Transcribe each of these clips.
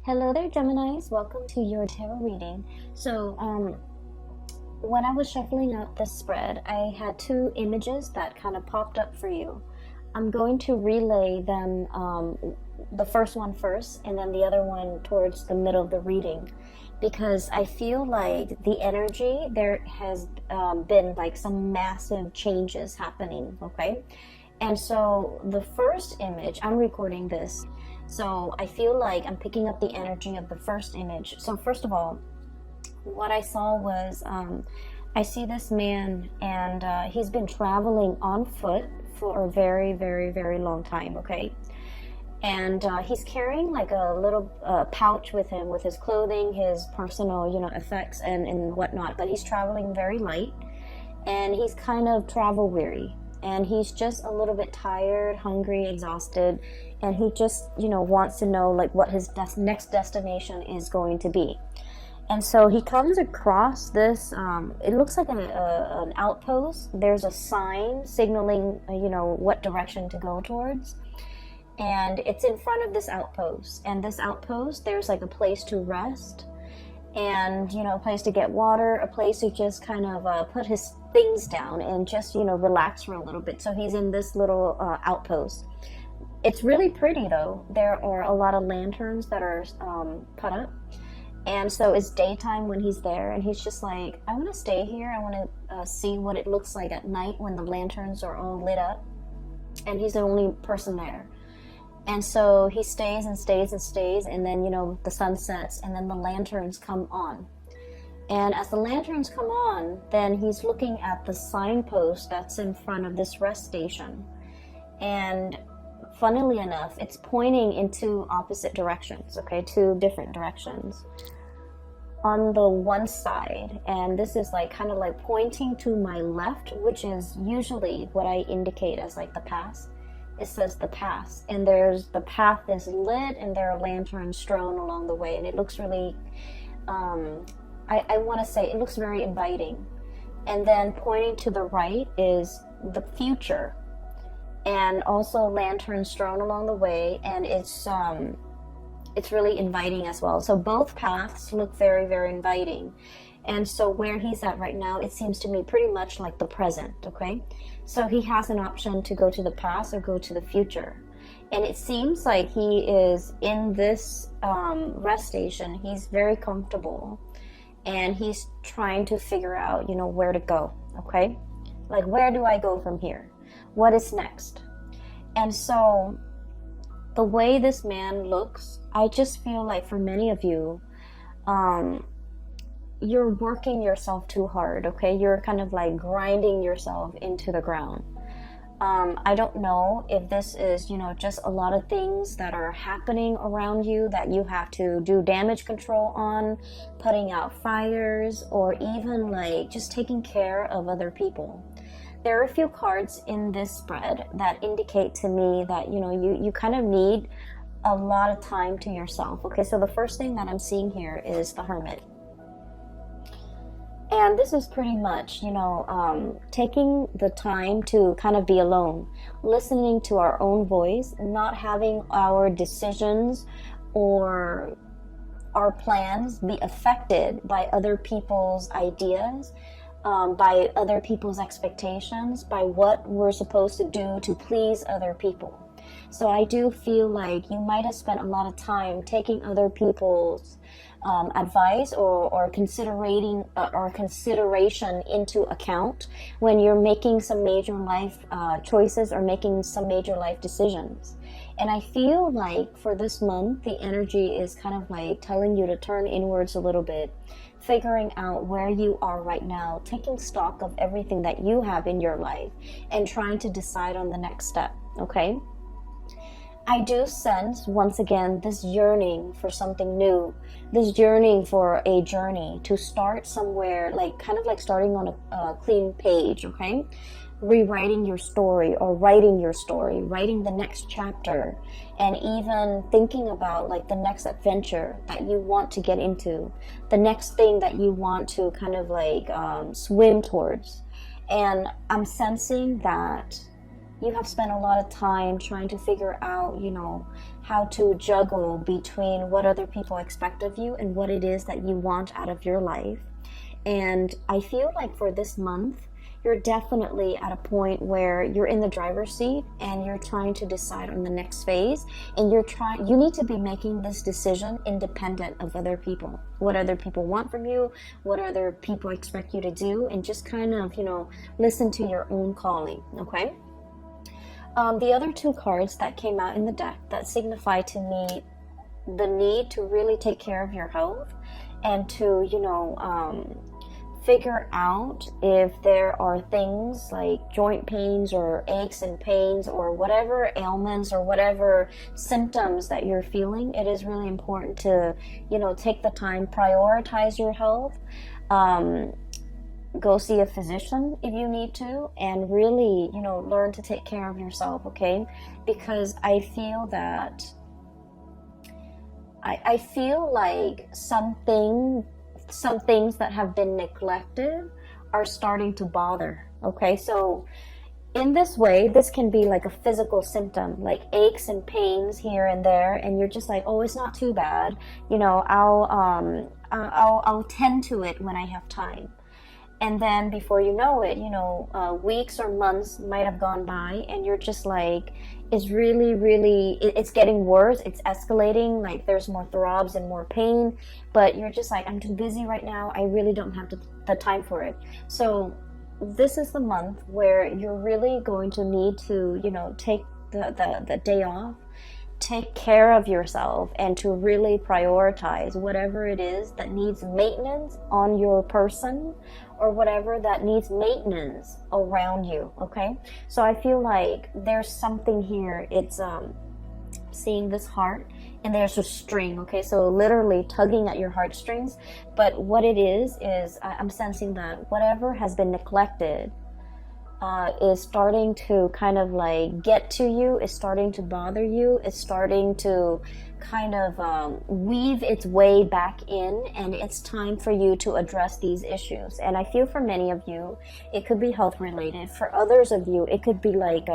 Hello there, Geminis. Welcome to your tarot reading. So, when I was shuffling out this spread, I had two images that kind of popped up for you. I'm going to relay them, the first one first, and then the other one towards the middle of the reading, because I feel like the energy, there has been like some massive changes happening, okay? And so the first image, I'm recording this, so I feel like I'm picking up the energy of the first image. So first of all, what I saw was, I see this man, and he's been traveling on foot for a very, very, very long time, okay? And he's carrying like a little pouch with him with his clothing, his personal, effects and whatnot. But he's traveling very light, and he's kind of travel weary. And he's just a little bit tired, hungry, exhausted, and he just, wants to know like what his next destination is going to be. And so he comes across this, it looks like an outpost. There's a sign signaling, what direction to go towards. And it's in front of this outpost. And this outpost, there's like a place to rest and, a place to get water, a place to just kind of put his things down and just, relax for a little bit. So he's in this little outpost. It's really pretty though. There are a lot of lanterns that are put up. And so it's daytime when he's there, and he's just like, I want to stay here. I want to see what it looks like at night when the lanterns are all lit up. And he's the only person there. And so he stays and stays and stays, and then, the sun sets, and then the lanterns come on. And as the lanterns come on, then he's looking at the signpost that's in front of this rest station. And funnily enough, it's pointing into opposite directions, okay, two different directions. On the one side, and this is like kind of like pointing to my left, which is usually what I indicate as like the past. It says the past, and there's the path is lit, and there are lanterns strewn along the way, and it looks really, I want to say it looks very inviting. And then pointing to the right is the future, and also lanterns strewn along the way, and it's really inviting as well. So both paths look very, very inviting. And so where he's at right now, it seems to me pretty much like the present, okay? So he has an option to go to the past or go to the future. And it seems like he is in this rest station. He's very comfortable. And he's trying to figure out, where to go, okay? Like, where do I go from here? What is next? And so the way this man looks, I just feel like for many of you, you're working yourself too hard, okay? You're kind of like grinding yourself into the ground. I don't know if this is, just a lot of things that are happening around you that you have to do damage control on, putting out fires, or even like just taking care of other people. There are a few cards in this spread that indicate to me that, you kind of need a lot of time to yourself. Okay, so the first thing that I'm seeing here is the Hermit. And this is pretty much, taking the time to kind of be alone, listening to our own voice, not having our decisions or our plans be affected by other people's ideas, by other people's expectations, by what we're supposed to do to please other people. So I do feel like you might have spent a lot of time taking other people's advice or considering or consideration into account when you're making some major life choices or making some major life decisions. And I feel like for this month, the energy is kind of like telling you to turn inwards a little bit, figuring out where you are right now, taking stock of everything that you have in your life, and trying to decide on the next step, okay? I do sense, once again, this yearning for something new, this yearning for a journey to start somewhere, like kind of like starting on a clean page, okay? Rewriting your story or writing your story, writing the next chapter, and even thinking about like the next adventure that you want to get into, the next thing that you want to kind of like swim towards. And I'm sensing that you have spent a lot of time trying to figure out, how to juggle between what other people expect of you and what it is that you want out of your life. And I feel like for this month, you're definitely at a point where you're in the driver's seat and you're trying to decide on the next phase, and you need to be making this decision independent of other people, what other people want from you, what other people expect you to do, and just kind of, listen to your own calling. Okay. The other two cards that came out in the deck that signify to me the need to really take care of your health and to, figure out if there are things like joint pains or aches and pains or whatever ailments or whatever symptoms that you're feeling. It is really important to, take the time, prioritize your health, go see a physician if you need to, and really, learn to take care of yourself, okay? Because I feel that I feel like some things that have been neglected are starting to bother, okay? So in this way, this can be like a physical symptom, like aches and pains here and there, and you're just like, oh, it's not too bad, I'll tend to it when I have time. And then before you know it, weeks or months might have gone by, and you're just like, it's getting worse. It's escalating. Like there's more throbs and more pain, but you're just like, I'm too busy right now. I really don't have the time for it. So this is the month where you're really going to need to, take the day off, take care of yourself, and to really prioritize whatever it is that needs maintenance on your person or whatever that needs maintenance around you, okay? So I feel like there's something here. It's seeing this heart, and there's a string, okay? So literally tugging at your heartstrings. But what it is I'm sensing that whatever has been neglected is starting to kind of like get to you, is starting to bother you, is starting to kind of weave its way back in, and it's time for you to address these issues. And I feel for many of you, it could be health related. For others of you, it could be like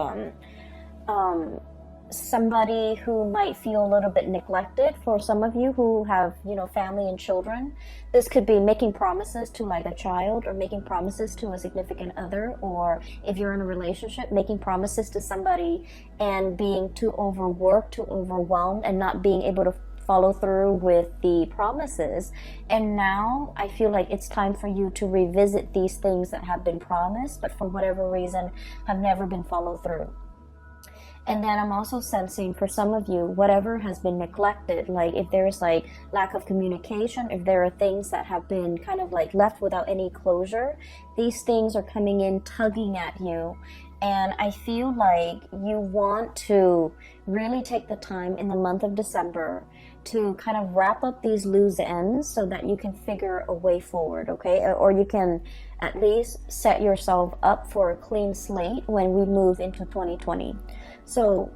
somebody who might feel a little bit neglected. For some of you who have, family and children, this could be making promises to like a child, or making promises to a significant other, or if you're in a relationship, making promises to somebody and being too overworked, too overwhelmed, and not being able to follow through with the promises. And now I feel like it's time for you to revisit these things that have been promised, but for whatever reason have never been followed through. And then I'm also sensing for some of you, whatever has been neglected, like if there's like lack of communication, if there are things that have been kind of like left without any closure, these things are coming in, tugging at you. And I feel like you want to really take the time in the month of December to kind of wrap up these loose ends so that you can figure a way forward, okay? Or you can at least set yourself up for a clean slate when we move into 2020. So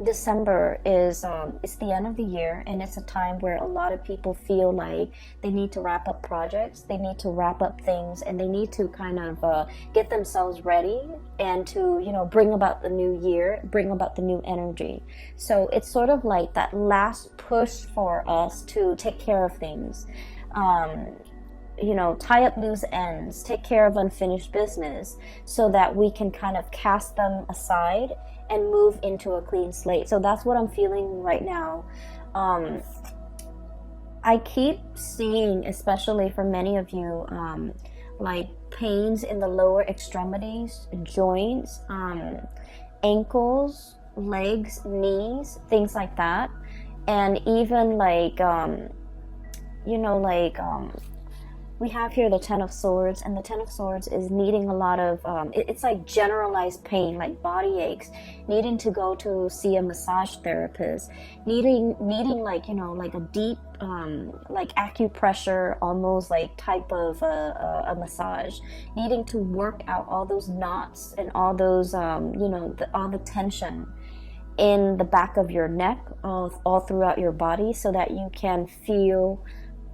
December is it's the end of the year, and it's a time where a lot of people feel like they need to wrap up projects, they need to wrap up things, and they need to kind of get themselves ready and to bring about the new year, bring about the new energy. So it's sort of like that last push for us to take care of things. Tie up loose ends, take care of unfinished business so that we can kind of cast them aside and move into a clean slate. So that's what I'm feeling right now. I keep seeing, especially for many of you, like pains in the lower extremities, joints, ankles, legs, knees, things like that. And even like, we have here the Ten of Swords, and the Ten of Swords is needing a lot of, it's like generalized pain, like body aches, needing to go to see a massage therapist, needing like, like a deep, like acupressure, almost like type of a massage, needing to work out all those knots and all those, all the tension in the back of your neck, all throughout your body, so that you can feel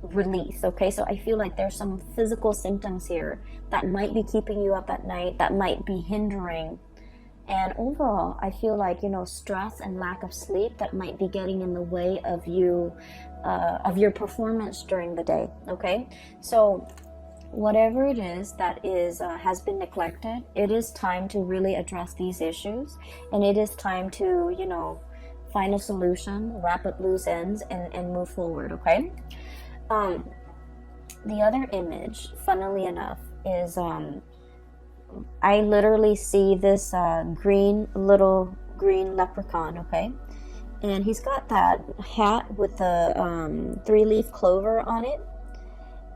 release. Okay, so I feel like there's some physical symptoms here that might be keeping you up at night, that might be hindering And overall, I feel like, you know, stress and lack of sleep that might be getting in the way of you, of your performance during the day. Okay, so whatever it is that is has been neglected, it is time to really address these issues, and it is time to, you know, find a solution, wrap up loose ends, and move forward. Okay. The other image, funnily enough, is I literally see this little green leprechaun. Okay, and he's got that hat with the 3-leaf clover on it,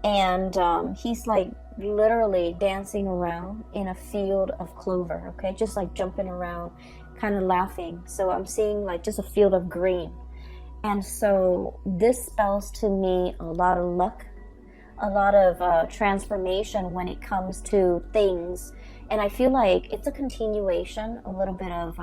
and he's like literally dancing around in a field of clover. Okay, just like jumping around, kind of laughing. So I'm seeing like just a field of green, and so this spells to me a lot of luck, a lot of transformation when it comes to things. And I feel like it's a continuation a little bit of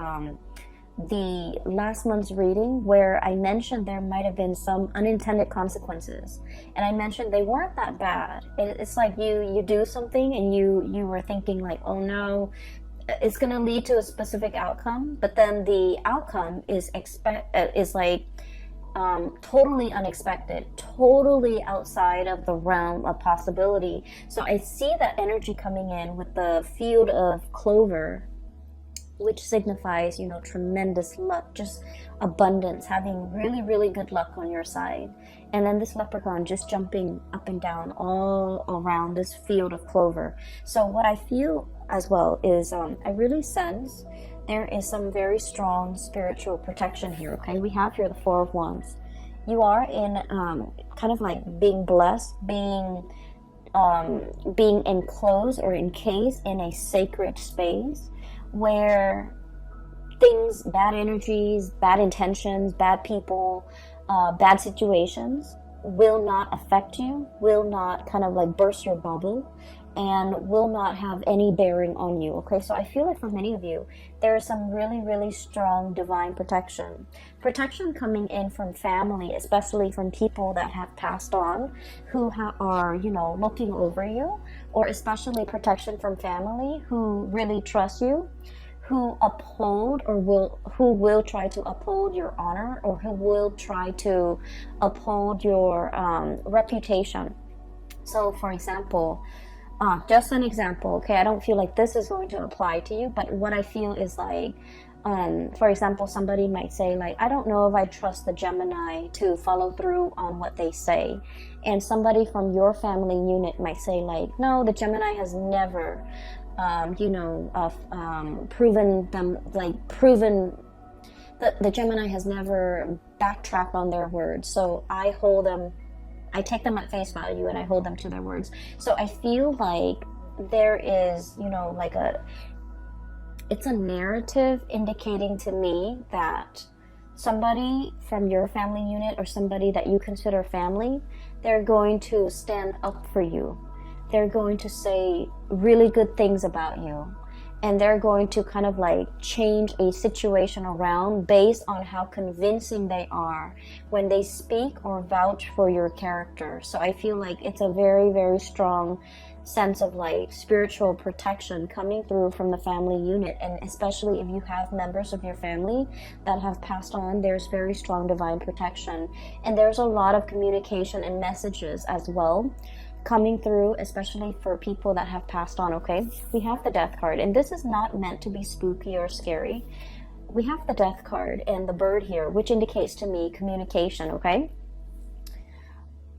the last month's reading, where I mentioned there might have been some unintended consequences, and I mentioned they weren't that bad. It's like you do something and you were thinking like, oh no, it's going to lead to a specific outcome, but then the outcome is like totally unexpected, totally outside of the realm of possibility. So I see that energy coming in with the field of clover, which signifies, you know, tremendous luck, just abundance, having really, really good luck on your side. And then this leprechaun just jumping up and down all around this field of clover. So what I feel as well is I really sense there is some very strong spiritual protection here. Okay, we have here the 4 of Wands. You are in kind of like being blessed, being enclosed or encased in a sacred space where things, bad energies, bad intentions, bad people, bad situations will not affect you, will not kind of like burst your bubble, and will not have any bearing on you. Okay, so I feel like for many of you, there is some really, really strong divine protection. Protection coming in from family, especially from people that have passed on, who are, you know, looking over you, or especially protection from family who really trust you, who uphold who will try to uphold your honor, or who will try to uphold your reputation. So for example, just an example, okay, I don't feel like this is going to apply to you, but what I feel is like, for example, somebody might say like, I don't know if I trust the Gemini to follow through on what they say. And somebody from your family unit might say like, no, the Gemini has never, proven the Gemini has never backtracked on their words. So I take them at face value and I hold them to their words. So I feel like there is, you know, like it's a narrative indicating to me that somebody from your family unit or somebody that you consider family, they're going to stand up for you. They're going to say really good things about you. And they're going to kind of like change a situation around based on how convincing they are when they speak or vouch for your character. So I feel like it's a very, very strong sense of like spiritual protection coming through from the family unit. And especially if you have members of your family that have passed on, there's very strong divine protection. And there's a lot of communication and messages as well coming through, especially for people that have passed on. Okay, we have the Death card, and this is not meant to be spooky or scary. We have the Death card and the bird here, which indicates to me communication. Okay,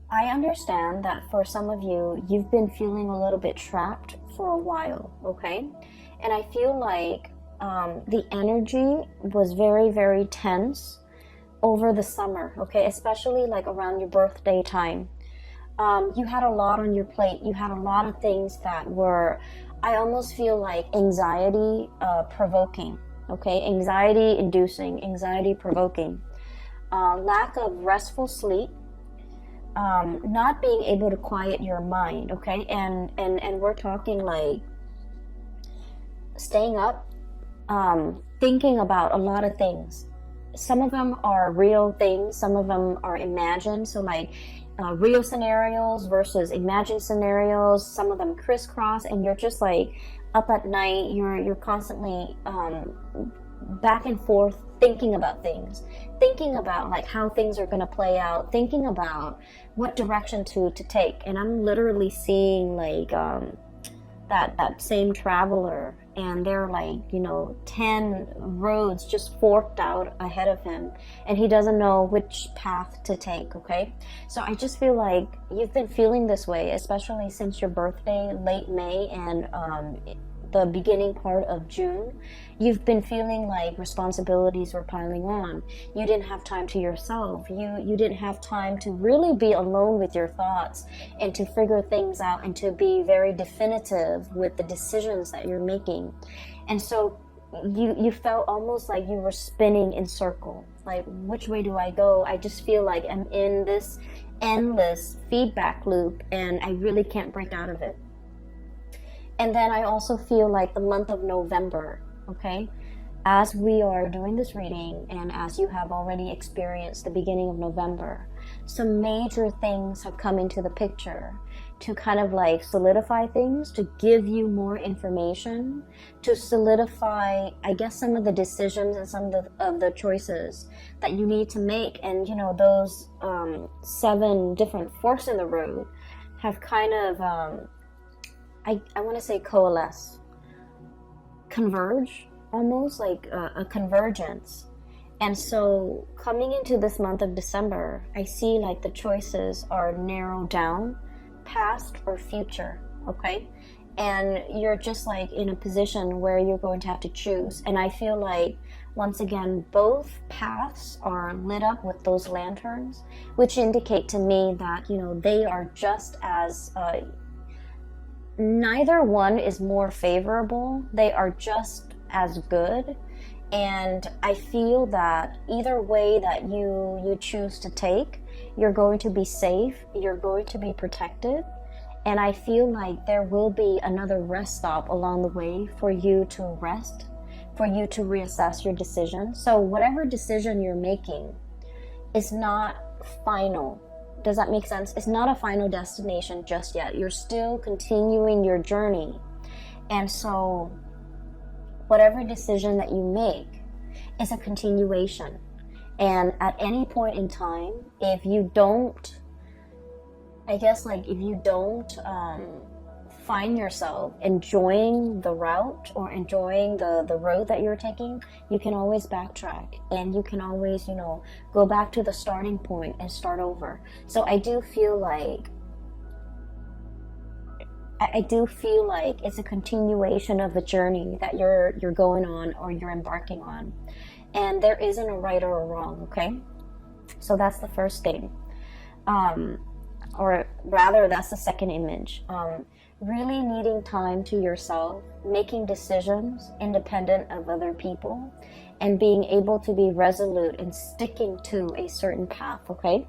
I understand that for some of you, you've been feeling a little bit trapped for a while. Okay, and I feel like the energy was very, very tense over the summer. Okay, especially like around your birthday time. You had a lot on your plate. You had a lot of things that were, I almost feel like anxiety provoking, okay? Anxiety inducing, anxiety provoking. Lack of restful sleep, not being able to quiet your mind, okay? And we're talking like staying up, thinking about a lot of things. Some of them are real things, some of them are imagined. So like real scenarios versus imagined scenarios, some of them crisscross, and you're just like up at night, you're constantly back and forth thinking about things, thinking about like how things are going to play out, thinking about what direction to take. And I'm literally seeing like that same traveler, and they're like, you know, 10 roads just forked out ahead of him, and he doesn't know which path to take. Okay, so I just feel like you've been feeling this way, especially since your birthday, late May, and the beginning part of June. You've been feeling like responsibilities were piling on. You didn't have time to yourself. You didn't have time to really be alone with your thoughts and to figure things out and to be very definitive with the decisions that you're making. And so you felt almost like you were spinning in circle. Like, which way do I go? I just feel like I'm in this endless feedback loop and I really can't break out of it. And then I also feel like the month of November, okay, as we are doing this reading and as you have already experienced the beginning of November, some major things have come into the picture to kind of like solidify things, to give you more information, to solidify, I guess, some of the decisions and some of the choices that you need to make. And, you know, those 7 different forks in the road have kind of... I want to say coalesce, converge, almost like a convergence. And so coming into this month of December, I see like the choices are narrowed down, past or future, okay? And you're just like in a position where you're going to have to choose. And I feel like, once again, both paths are lit up with those lanterns, which indicate to me that, you know, they are just as... neither one is more favorable. They are just as good. And I feel that either way that you choose to take, you're going to be safe, you're going to be protected. And I feel like there will be another rest stop along the way for you to rest, for you to reassess your decision. So whatever decision you're making is not final. Does that make sense? It's not a final destination just yet. You're still continuing your journey. And so whatever decision that you make is a continuation. And at any point in time, if you don't, I guess like if you don't find yourself enjoying the route or enjoying the road that you're taking, you can always backtrack and you can always, you know, go back to the starting point and start over. So I do feel like it's a continuation of the journey that you're going on or you're embarking on. And there isn't a right or a wrong, okay? So that's the first thing. Or rather, that's the second image. Really needing time to yourself, making decisions independent of other people, and being able to be resolute and sticking to a certain path, okay?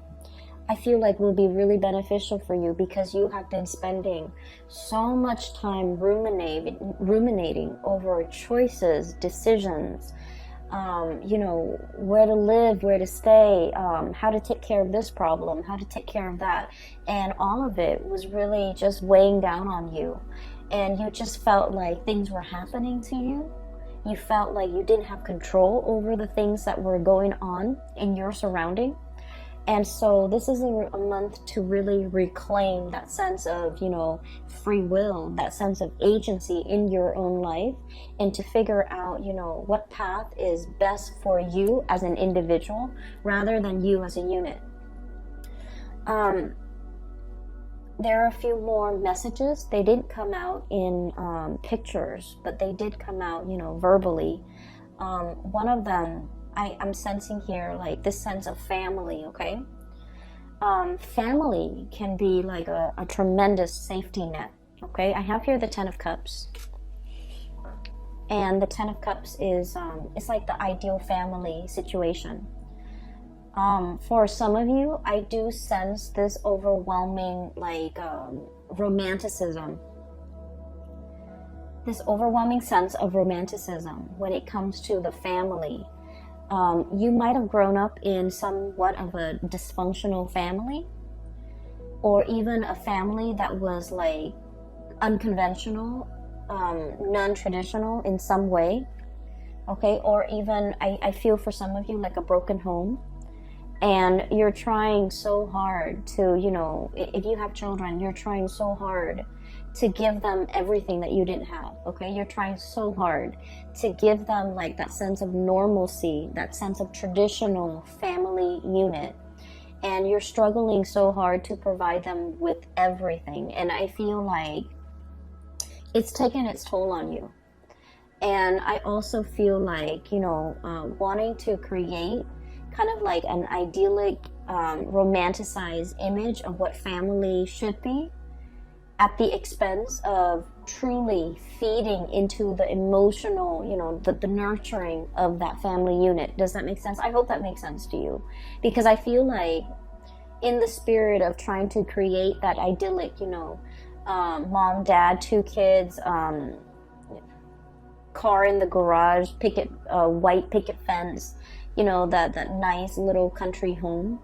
I feel like will be really beneficial for you because you have been spending so much time ruminating over choices, decisions, you know, where to live, where to stay, how to take care of this problem, how to take care of that. And all of it was really just weighing down on you. And you just felt like things were happening to you. You felt like you didn't have control over the things that were going on in your surrounding. And so this is a month to really reclaim that sense of, you know, free will, that sense of agency in your own life, and to figure out, you know, what path is best for you as an individual rather than you as a unit. There are a few more messages. They didn't come out in pictures, but they did come out, you know, verbally. One of them, I'm sensing here like this sense of family, okay? Family can be like a tremendous safety net, okay? I have here the 10 of Cups. And the 10 of Cups is, it's like the ideal family situation. For some of you, I do sense this overwhelming like romanticism. This overwhelming sense of romanticism when it comes to the family. You might have grown up in somewhat of a dysfunctional family, or even a family that was like unconventional, non-traditional in some way, okay? Or even, I feel for some of you like a broken home, and you're trying so hard to, you know, if you have children, you're trying so hard to give them everything that you didn't have, okay? You're trying so hard to give them like that sense of normalcy, that sense of traditional family unit, and you're struggling so hard to provide them with everything. And I feel like it's taken its toll on you. And I also feel like, you know, wanting to create kind of like an idyllic, romanticized image of what family should be at the expense of truly feeding into the emotional, you know, the nurturing of that family unit. Does that make sense? I hope that makes sense to you, because I feel like in the spirit of trying to create that idyllic, you know, mom, dad, 2 kids, car in the garage, white picket fence, you know, that nice little country home,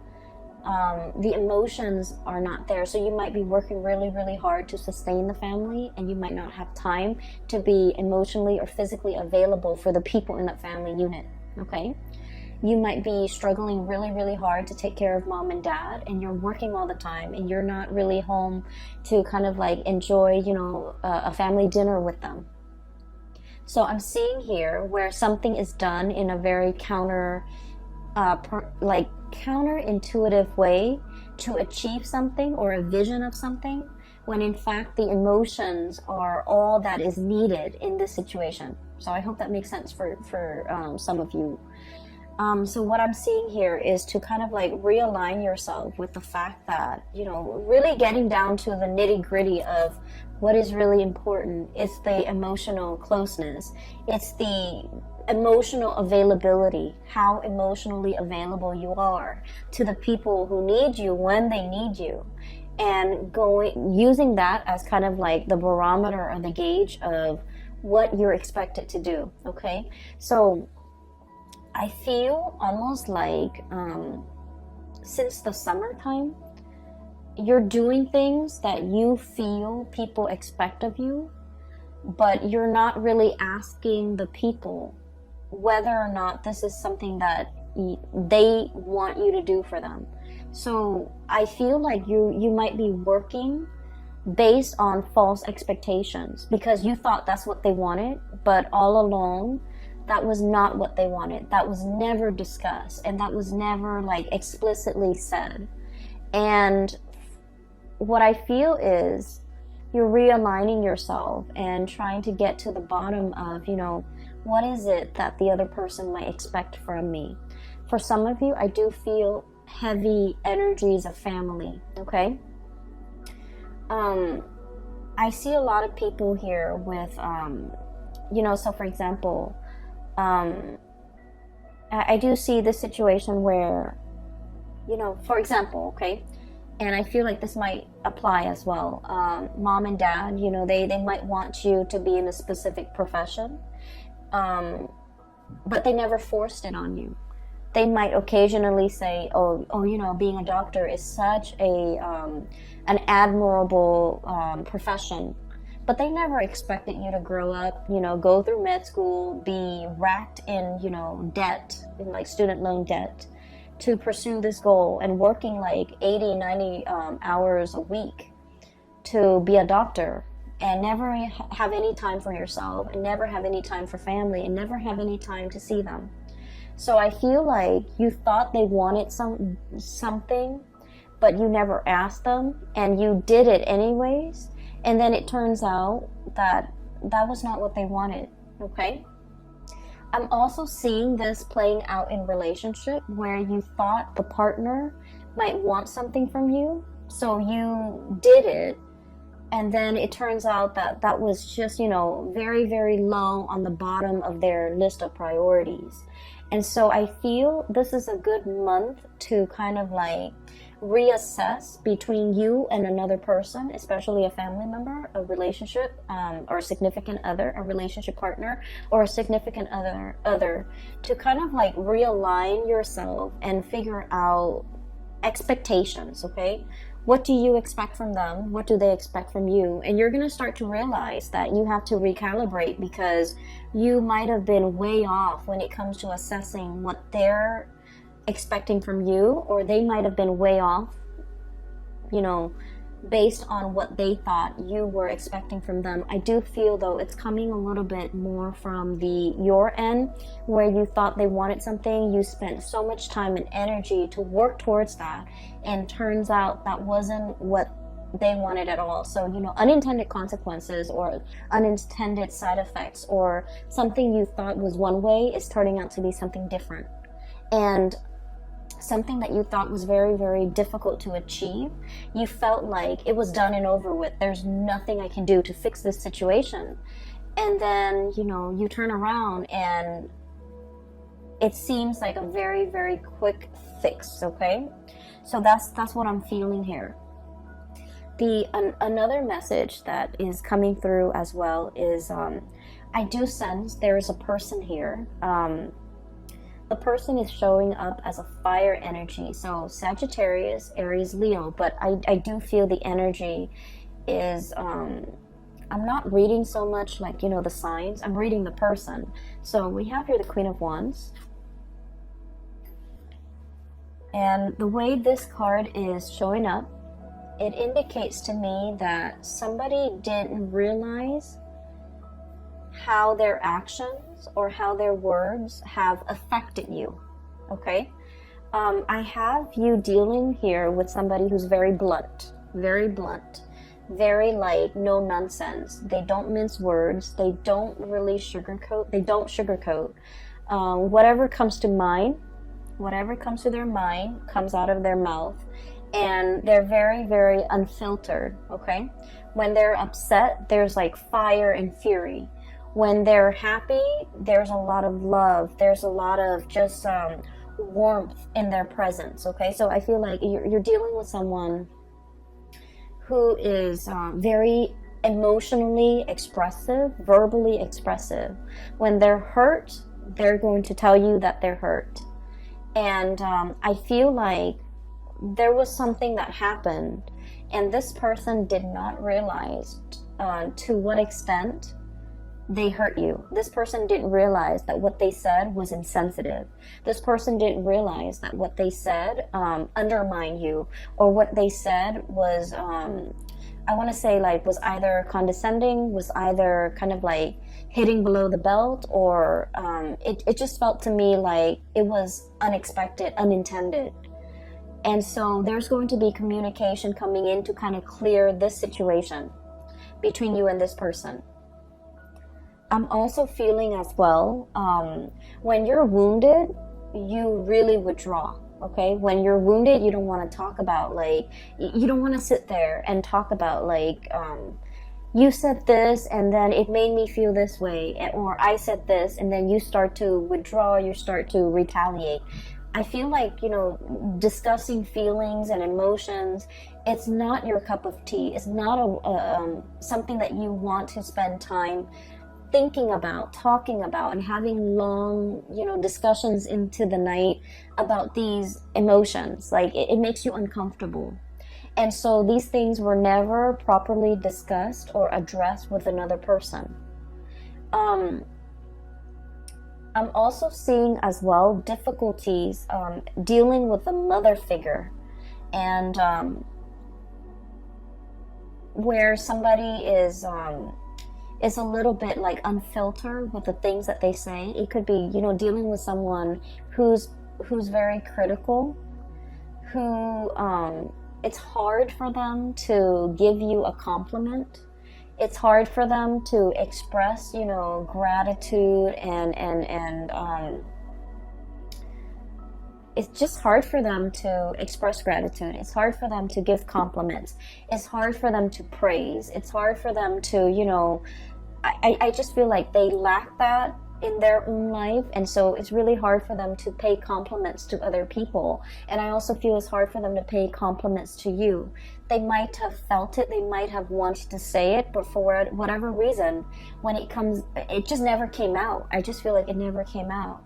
the emotions are not there. So you might be working really, really hard to sustain the family, and you might not have time to be emotionally or physically available for the people in that family unit, okay? You might be struggling really, really hard to take care of mom and dad, and you're working all the time, and you're not really home to kind of like enjoy, you know, a family dinner with them. So I'm seeing here where something is done in a very counterintuitive way to achieve something or a vision of something, when in fact the emotions are all that is needed in this situation. So I hope that makes sense for some of you. So what I'm seeing here is to kind of like realign yourself with the fact that, you know, really getting down to the nitty-gritty of what is really important. It's the emotional closeness. It's the emotional availability, how emotionally available you are to the people who need you when they need you, and using that as kind of like the barometer or the gauge of what you're expected to do, okay? So I feel almost like since the summertime, you're doing things that you feel people expect of you, but you're not really asking the people whether or not this is something that they want you to do for them. So I feel like you might be working based on false expectations because you thought that's what they wanted, but all along that was not what they wanted. That was never discussed, and that was never like explicitly said. And what I feel is you're realigning yourself and trying to get to the bottom of, you know, what is it that the other person might expect from me? For some of you, I do feel heavy energies of family, okay? I see a lot of people here with, you know, so for example, I do see this situation where, you know, for example, okay, and I feel like this might apply as well. Mom and dad, you know, they might want you to be in a specific profession, but they never forced it on you. They might occasionally say, oh, you know, being a doctor is such an admirable profession. But they never expected you to grow up, you know, go through med school, be racked in, you know, debt, in like student loan debt, to pursue this goal, and working like 80, 90 hours a week to be a doctor, and never have any time for yourself, and never have any time for family, and never have any time to see them. So I feel like you thought they wanted something, but you never asked them, and you did it anyways. And then it turns out that that was not what they wanted, okay? I'm also seeing this playing out in relationship where you thought the partner might want something from you, so you did it, and then it turns out that that was just, you know, very, very low on the bottom of their list of priorities. And so I feel this is a good month to kind of like reassess between you and another person, especially a family member, a relationship, or a significant other, a relationship partner, or a significant other, to kind of like realign yourself and figure out expectations, okay? What do you expect from them? What do they expect from you? And you're going to start to realize that you have to recalibrate, because you might have been way off when it comes to assessing what they're expecting from you, or they might have been way off, you know, based on what they thought you were expecting from them. I do feel though it's coming a little bit more from your end, where you thought they wanted something, you spent so much time and energy to work towards that, and turns out that wasn't what they wanted at all. So, you know, unintended consequences or unintended side effects, or something you thought was one way is turning out to be something different. And something that you thought was very, very difficult to achieve, you felt like it was done and over with. There's nothing I can do to fix this situation. And then, you know, you turn around and it seems like a very, very quick fix, okay? So that's what I'm feeling here. Another message that is coming through as well is I do sense there is a person here. The person is showing up as a fire energy, so Sagittarius, Aries, Leo, but I do feel the energy is, I'm not reading so much like, you know, the signs, I'm reading the person. So we have here the Queen of Wands. And the way this card is showing up, it indicates to me that somebody didn't realize how their actions or how their words have affected you, okay? I have you dealing here with somebody who's very blunt, very like no nonsense. They don't mince words. They don't really sugarcoat. Whatever comes to mind, whatever comes to their mind comes out of their mouth. And they're very, very unfiltered, okay? When they're upset, there's like fire and fury. When they're happy, there's a lot of love. There's a lot of just warmth in their presence, okay? So I feel like you're dealing with someone who is very emotionally expressive, verbally expressive. When they're hurt, they're going to tell you that they're hurt. And I feel like there was something that happened, and this person did not realize to what extent they hurt you. This person didn't realize that what they said was insensitive. This person didn't realize that what they said undermined you, or what they said was, I want to say, like, was either condescending, was either kind of like hitting below the belt, or it just felt to me like it was unexpected, unintended. And so there's going to be communication coming in to kind of clear this situation between you and this person. I'm also feeling as well, when you're wounded, you really withdraw, okay? When you're wounded, you don't want to talk about, like, you don't want to sit there and talk about, like, you said this and then it made me feel this way, or I said this, and then you start to withdraw, you start to retaliate. I feel like, you know, discussing feelings and emotions, it's not your cup of tea. It's not something that you want to spend time thinking about, talking about, and having long, you know, discussions into the night about these emotions. Like, it makes you uncomfortable. And so these things were never properly discussed or addressed with another person. I'm also seeing as well difficulties dealing with a mother figure, and where somebody is a little bit like unfiltered with the things that they say. It could be, you know, dealing with someone who's very critical, who it's hard for them to give you a compliment. It's hard for them to express, you know, gratitude, and it's just hard for them to express gratitude. It's hard for them to give compliments. It's hard for them to praise. It's hard for them to, you know, I just feel like they lack that in their own life, and so it's really hard for them to pay compliments to other people. And I also feel it's hard for them to pay compliments to you. They might have felt it, they might have wanted to say it, but for whatever reason, when it comes, it just never came out. I just feel like it never came out.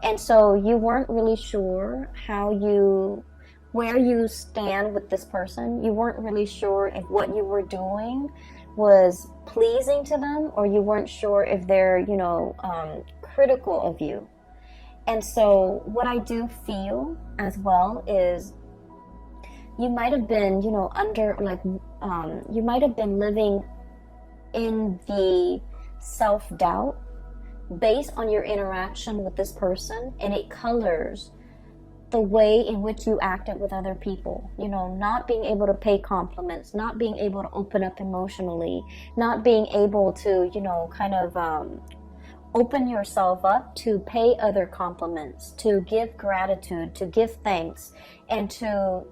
And so you weren't really sure how you where you stand with this person. You weren't really sure if what you were doing was pleasing to them, or you weren't sure if they're, you know, critical of you. And so what I do feel as well is you might have been, you know, under, like, you might have been living in the self-doubt based on your interaction with this person, and it colors the way in which you acted with other people. You know, not being able to pay compliments, not being able to open up emotionally, not being able to, you know, kind of open yourself up to pay other compliments, to give gratitude, to give thanks, and to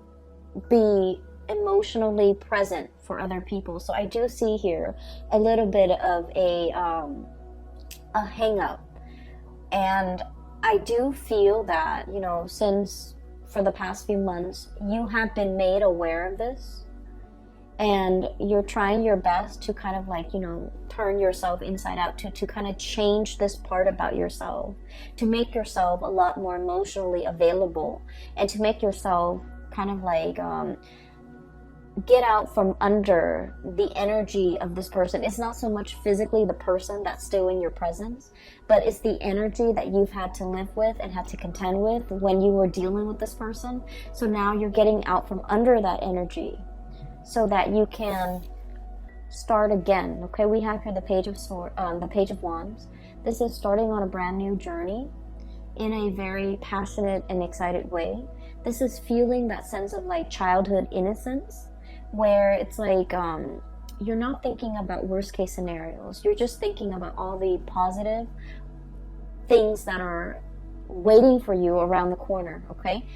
be emotionally present for other people. So I do see here a little bit of a hang up. And I do feel that, you know, since for the past few months, you have been made aware of this, and you're trying your best to kind of, like, you know, turn yourself inside out, to kind of change this part about yourself, to make yourself a lot more emotionally available, and to make yourself kind of like get out from under the energy of this person. It's not so much physically the person that's still in your presence, but it's the energy that you've had to live with and had to contend with when you were dealing with this person. So now you're getting out from under that energy so that you can start again. Okay, we have here the Page of Wands. This is starting on a brand new journey in a very passionate and excited way. This is feeling that sense of, like, childhood innocence, where it's like you're not thinking about worst case scenarios. You're just thinking about all the positive things that are waiting for you around the corner. Okay,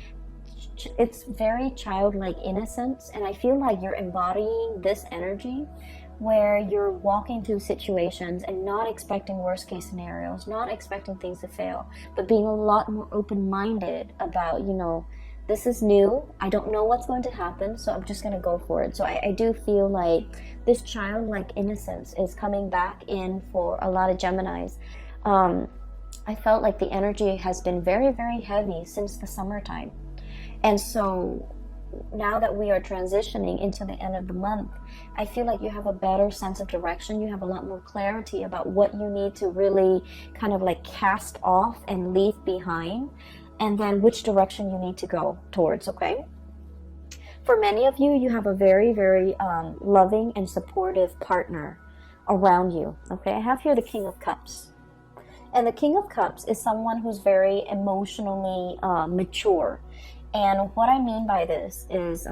it's very childlike innocence, and I feel like you're embodying this energy where you're walking through situations and not expecting worst case scenarios, not expecting things to fail, but being a lot more open-minded about, you know, this is new, I don't know what's going to happen, so I'm just going to go for it. So I do feel like this childlike innocence is coming back in for a lot of Geminis. I felt like the energy has been very, very heavy since the summertime. And so now that we are transitioning into the end of the month, I feel like you have a better sense of direction. You have a lot more clarity about what you need to really kind of like cast off and leave behind, and then which direction you need to go towards. Okay, for many of you, you have a very, very loving and supportive partner around you. Okay, I have here the King of Cups, and the King of Cups is someone who's very emotionally mature. And what I mean by this is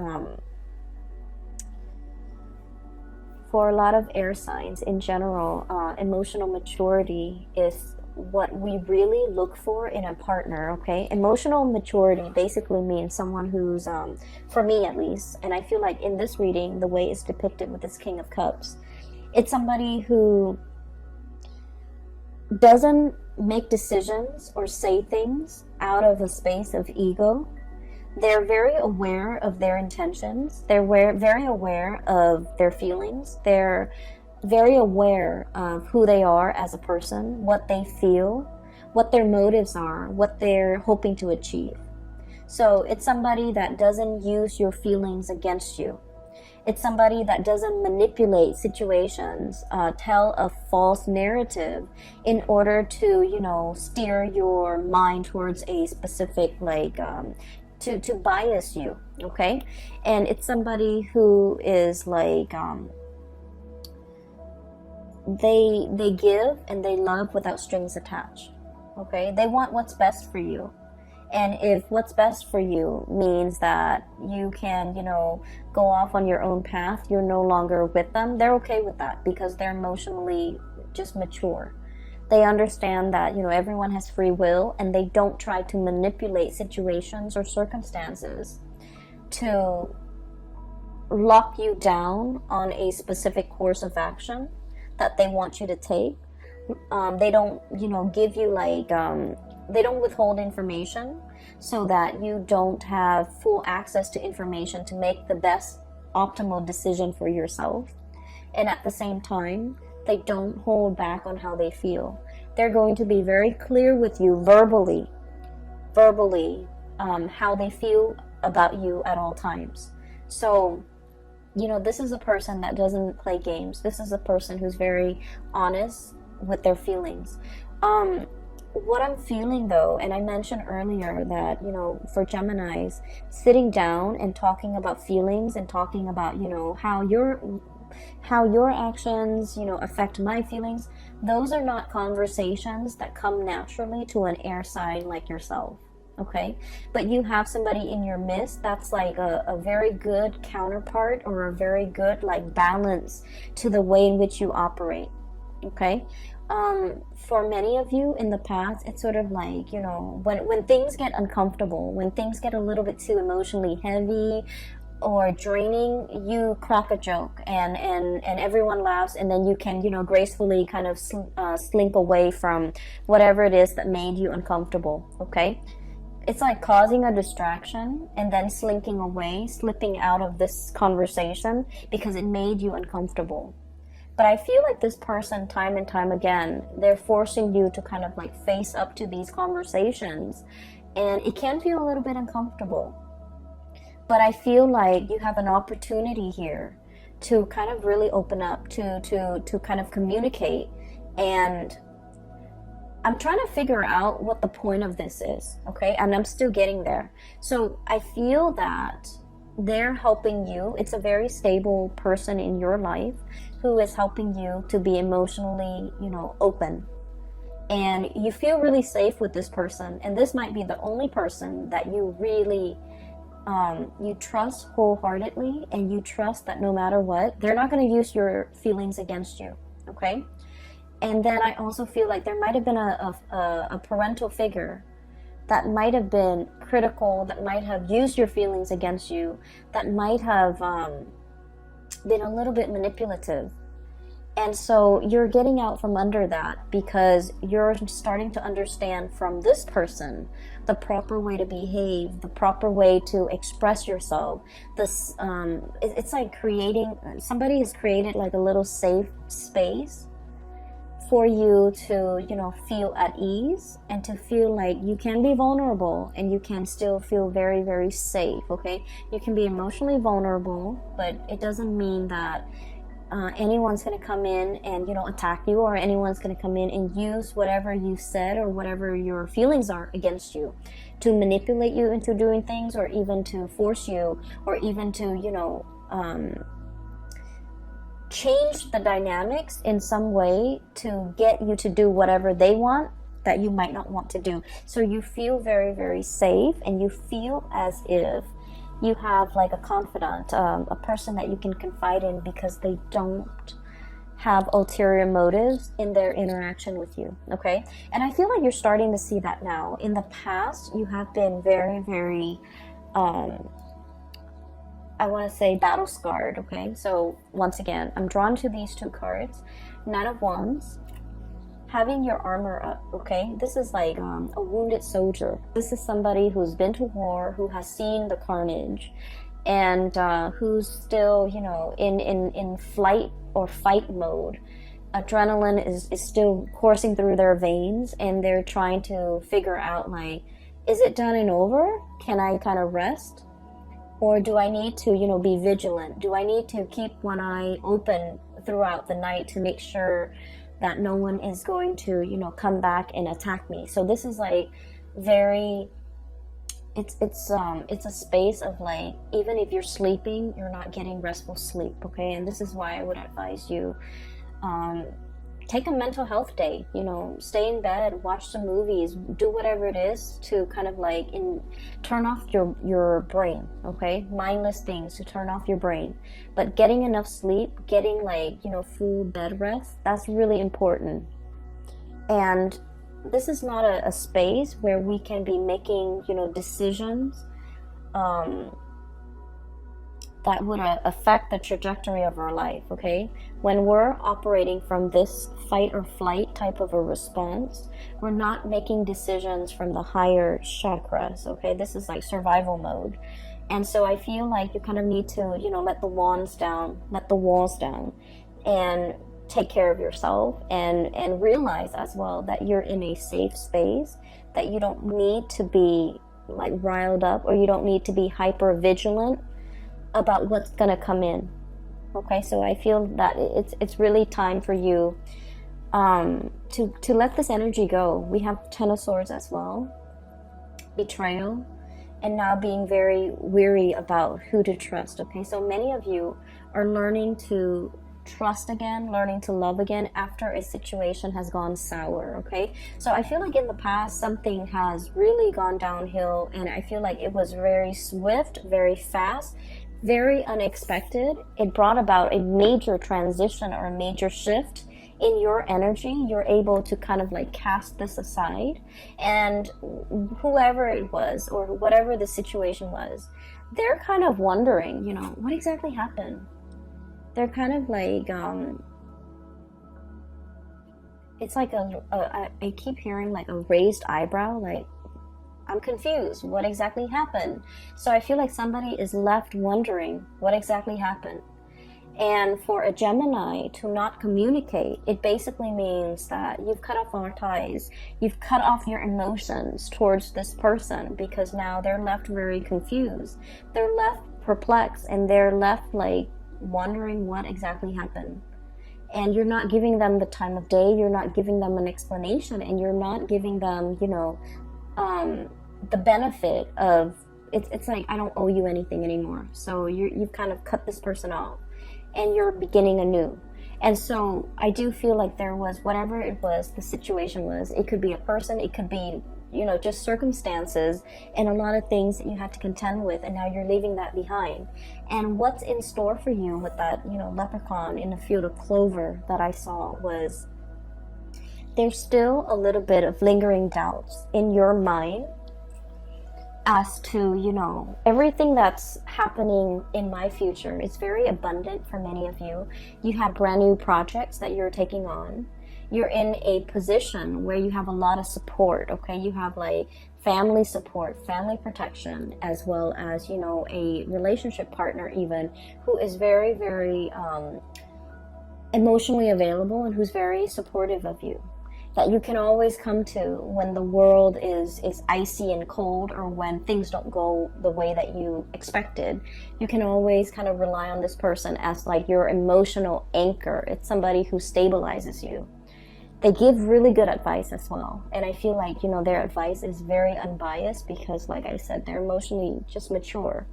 for a lot of air signs in general, emotional maturity is what we really look for in a partner. Okay, emotional maturity basically means someone who's, for me at least, and I feel like in this reading, the way it's depicted with this King of Cups, it's somebody who doesn't make decisions or say things out of a space of ego. They're very aware of their intentions. They're very aware of their feelings. They're very aware of who they are as a person, what they feel, what their motives are, what they're hoping to achieve. So it's somebody that doesn't use your feelings against you. It's somebody that doesn't manipulate situations, tell a false narrative in order to, you know, steer your mind towards a specific, like, to bias you. Okay, and it's somebody who is like, they give and they love without strings attached. Okay, they want what's best for you. And if what's best for you means that you can, you know, go off on your own path, you're no longer with them, they're okay with that because they're emotionally just mature. They understand that, you know, everyone has free will, and they don't try to manipulate situations or circumstances to lock you down on a specific course of action that they want you to take. They don't, you know, give you like, they don't withhold information so that you don't have full access to information to make the best optimal decision for yourself. And at the same time, they don't hold back on how they feel. They're going to be very clear with you verbally, how they feel about you at all times. So, you know, this is a person that doesn't play games. This is a person who's very honest with their feelings. What I'm feeling though, and I mentioned earlier that, you know, for Geminis, sitting down and talking about feelings and talking about, you know, how your actions, you know, affect my feelings, those are not conversations that come naturally to an air sign like yourself. Okay, but you have somebody in your midst that's like a very good counterpart, or a very good like balance to the way in which you operate. Okay, for many of you in the past, it's sort of like, you know, when things get uncomfortable, when things get a little bit too emotionally heavy or draining, you crack a joke and everyone laughs, and then you can, you know, gracefully kind of slink away from whatever it is that made you uncomfortable. Okay, it's like causing a distraction and then slinking away, slipping out of this conversation because it made you uncomfortable. But I feel like this person, time and time again, they're forcing you to kind of like face up to these conversations, and it can feel a little bit uncomfortable. But I feel like you have an opportunity here to kind of really open up, to kind of communicate. And I'm trying to figure out what the point of this is, okay? And I'm still getting there. So I feel that they're helping you. It's a very stable person in your life who is helping you to be emotionally, you know, open. And you feel really safe with this person. And this might be the only person that you really, you trust wholeheartedly, and you trust that no matter what, they're not going to use your feelings against you, okay? And then I also feel like there might have been a parental figure that might have been critical, that might have used your feelings against you, that might have been a little bit manipulative. And so you're getting out from under that because you're starting to understand from this person the proper way to behave, the proper way to express yourself. This it's like somebody has created like a little safe space for you to, you know, feel at ease and to feel like you can be vulnerable and you can still feel very, very safe. Okay, you can be emotionally vulnerable, but it doesn't mean that anyone's going to come in and, you know, attack you, or anyone's going to come in and use whatever you said or whatever your feelings are against you to manipulate you into doing things, or even to force you, or even to, you know, change the dynamics in some way to get you to do whatever they want that you might not want to do. So you feel very, very safe, and you feel as if you have like a confidant, a person that you can confide in, because they don't have ulterior motives in their interaction with you, okay? And I feel like you're starting to see that now. In the past, you have been very, very, I want to say battle scarred, okay? So once again, I'm drawn to these two cards. Nine of Wands, having your armor up, okay? This is like a wounded soldier. This is somebody who's been to war, who has seen the carnage, and who's still, you know, in flight or fight mode. Adrenaline is still coursing through their veins, and they're trying to figure out, like, is it done and over? Can I kind of rest? Or do I need to, you know, be vigilant? Do I need to keep one eye open throughout the night to make sure that no one is going to, you know, come back and attack me? So this is like very, it's a space of like, even if you're sleeping, you're not getting restful sleep, okay? And this is why I would advise you, take a mental health day, you know, stay in bed, watch some movies, do whatever it is to kind of like turn off your brain, okay? Mindless things to turn off your brain. But getting enough sleep, getting like, you know, full bed rest, that's really important. And this is not a space where we can be making, you know, decisions that would affect the trajectory of our life, okay? When we're operating from this fight or flight type of a response, we're not making decisions from the higher chakras, okay? This is like survival mode. And so I feel like you kind of need to, you know, let the walls down, and take care of yourself, and realize as well that you're in a safe space, that you don't need to be, like riled up, or you don't need to be hyper vigilant about what's gonna come in. Okay, so I feel that it's really time for you to let this energy go. We have Ten of Swords as well, betrayal, and now being very weary about who to trust. Okay, so many of you are learning to trust again, learning to love again after a situation has gone sour. Okay, so I feel like in the past something has really gone downhill, and I feel like it was very swift, very fast, very unexpected. It brought about a major transition or a major shift in your energy. You're able to kind of like cast this aside, and whoever it was or whatever the situation was, they're kind of wondering, you know, what exactly happened. They're kind of like it's like I keep hearing like a raised eyebrow, like, I'm confused, what exactly happened? So I feel like somebody is left wondering what exactly happened. And for a Gemini to not communicate, it basically means that you've cut off all ties. You've cut off your emotions towards this person, because now they're left very confused. They're left perplexed, and they're left like wondering what exactly happened. And you're not giving them the time of day, you're not giving them an explanation, and you're not giving them, you know, the benefit of it's like, I don't owe you anything anymore. So you've kind of cut this person off, and you're beginning anew. And so I do feel like there was, whatever it was, the situation was, it could be a person, it could be, you know, just circumstances and a lot of things that you had to contend with, and now you're leaving that behind. And what's in store for you with that, you know, leprechaun in a field of clover that I saw was, there's still a little bit of lingering doubts in your mind as to, you know, everything that's happening in my future is very abundant for many of you. You have brand new projects that you're taking on. You're in a position where you have a lot of support, okay? You have like family support, family protection, as well as, you know, a relationship partner even, who is very, very emotionally available and who's very supportive of you, that you can always come to when the world is icy and cold, or when things don't go the way that you expected. You can always kind of rely on this person as like your emotional anchor. It's somebody who stabilizes you. They give really good advice as well, and I feel like, you know, their advice is very unbiased, because like I said, they're emotionally just mature.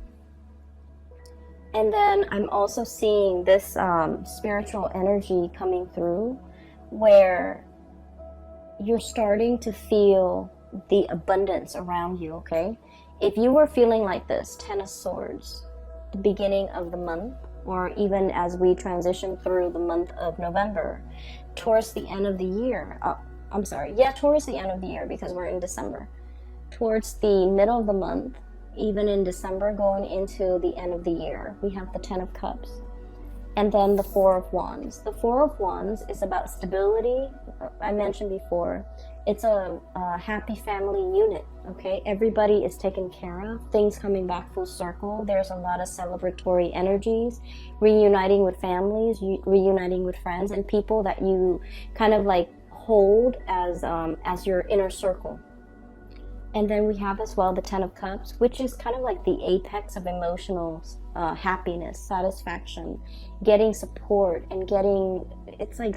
And then I'm also seeing this spiritual energy coming through, where you're starting to feel the abundance around you, okay? If you were feeling like this, Ten of Swords, the beginning of the month, or even as we transition through the month of November, towards the end of the year, towards the end of the year, because we're in December, towards the middle of the month, even in December, going into the end of the year, we have the Ten of Cups. And then the Four of Wands. The Four of Wands is about stability. I mentioned before, it's a happy family unit, okay? Everybody is taken care of, things coming back full circle. There's a lot of celebratory energies, reuniting with families, reuniting with friends, and people that you kind of like hold as your inner circle. And then we have as well the Ten of Cups, which is kind of like the apex of emotional happiness, satisfaction, getting support, and getting, it's like,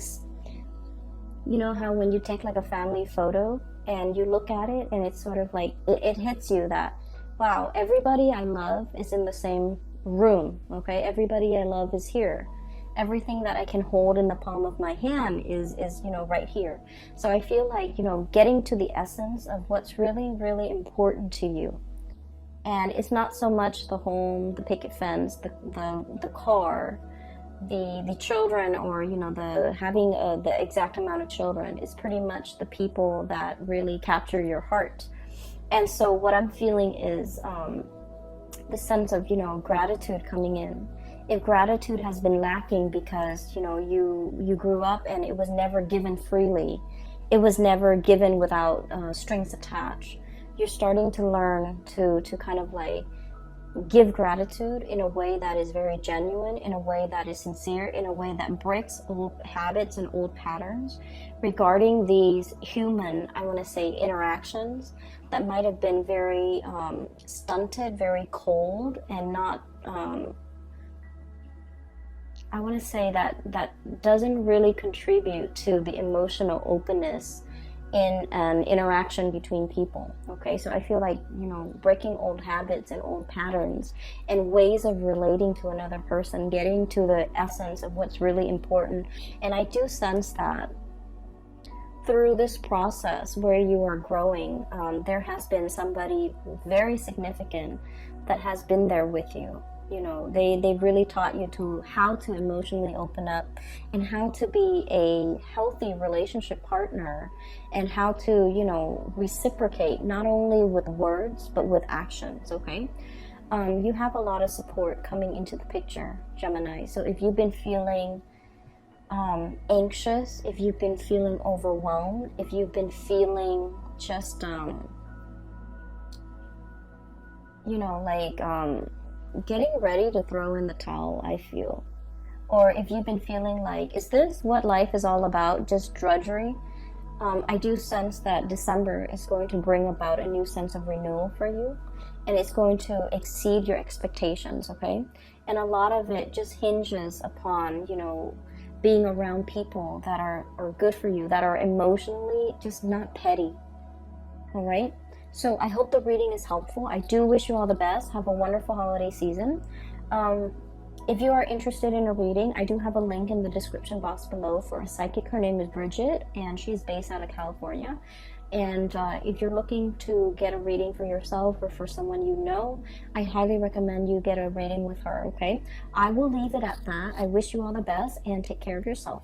you know how when you take like a family photo and you look at it and it's sort of like, it hits you that, wow, everybody I love is in the same room, okay? Everybody I love is here. Everything that I can hold in the palm of my hand is, you know, right here. So I feel like, you know, getting to the essence of what's really, really important to you. And it's not so much the home, the picket fence, the car, the children, or, you know, the having the exact amount of children. Is pretty much the people that really capture your heart. And so what I'm feeling is the sense of, you know, gratitude coming in. If gratitude has been lacking because, you know, you grew up and it was never given freely, it was never given without strings attached, you're starting to learn to kind of like give gratitude in a way that is very genuine, in a way that is sincere, in a way that breaks old habits and old patterns regarding these human, I want to say, interactions that might have been very stunted, very cold, and not, I want to say that doesn't really contribute to the emotional openness in an interaction between people. Okay, so I feel like, you know, breaking old habits and old patterns and ways of relating to another person, getting to the essence of what's really important. And I do sense that through this process where you are growing, there has been somebody very significant that has been there with you. You know, they've really taught you to how to emotionally open up and how to be a healthy relationship partner and how to, you know, reciprocate not only with words but with actions. Okay, you have a lot of support coming into the picture, Gemini. So if you've been feeling anxious, if you've been feeling overwhelmed, if you've been feeling just you know, like getting ready to throw in the towel, I feel. Or if you've been feeling like, is this what life is all about, just drudgery? I do sense that December is going to bring about a new sense of renewal for you, and it's going to exceed your expectations, okay? And a lot of it just hinges upon, you know, being around people that are good for you, that are emotionally just not petty, all right? So I hope the reading is helpful. I do wish you all the best. Have a wonderful holiday season. If you are interested in a reading, I do have a link in the description box below for a psychic. Her name is Bridget, and she's based out of California. And if you're looking to get a reading for yourself or for someone you know, I highly recommend you get a reading with her, okay? I will leave it at that. I wish you all the best, and take care of yourself.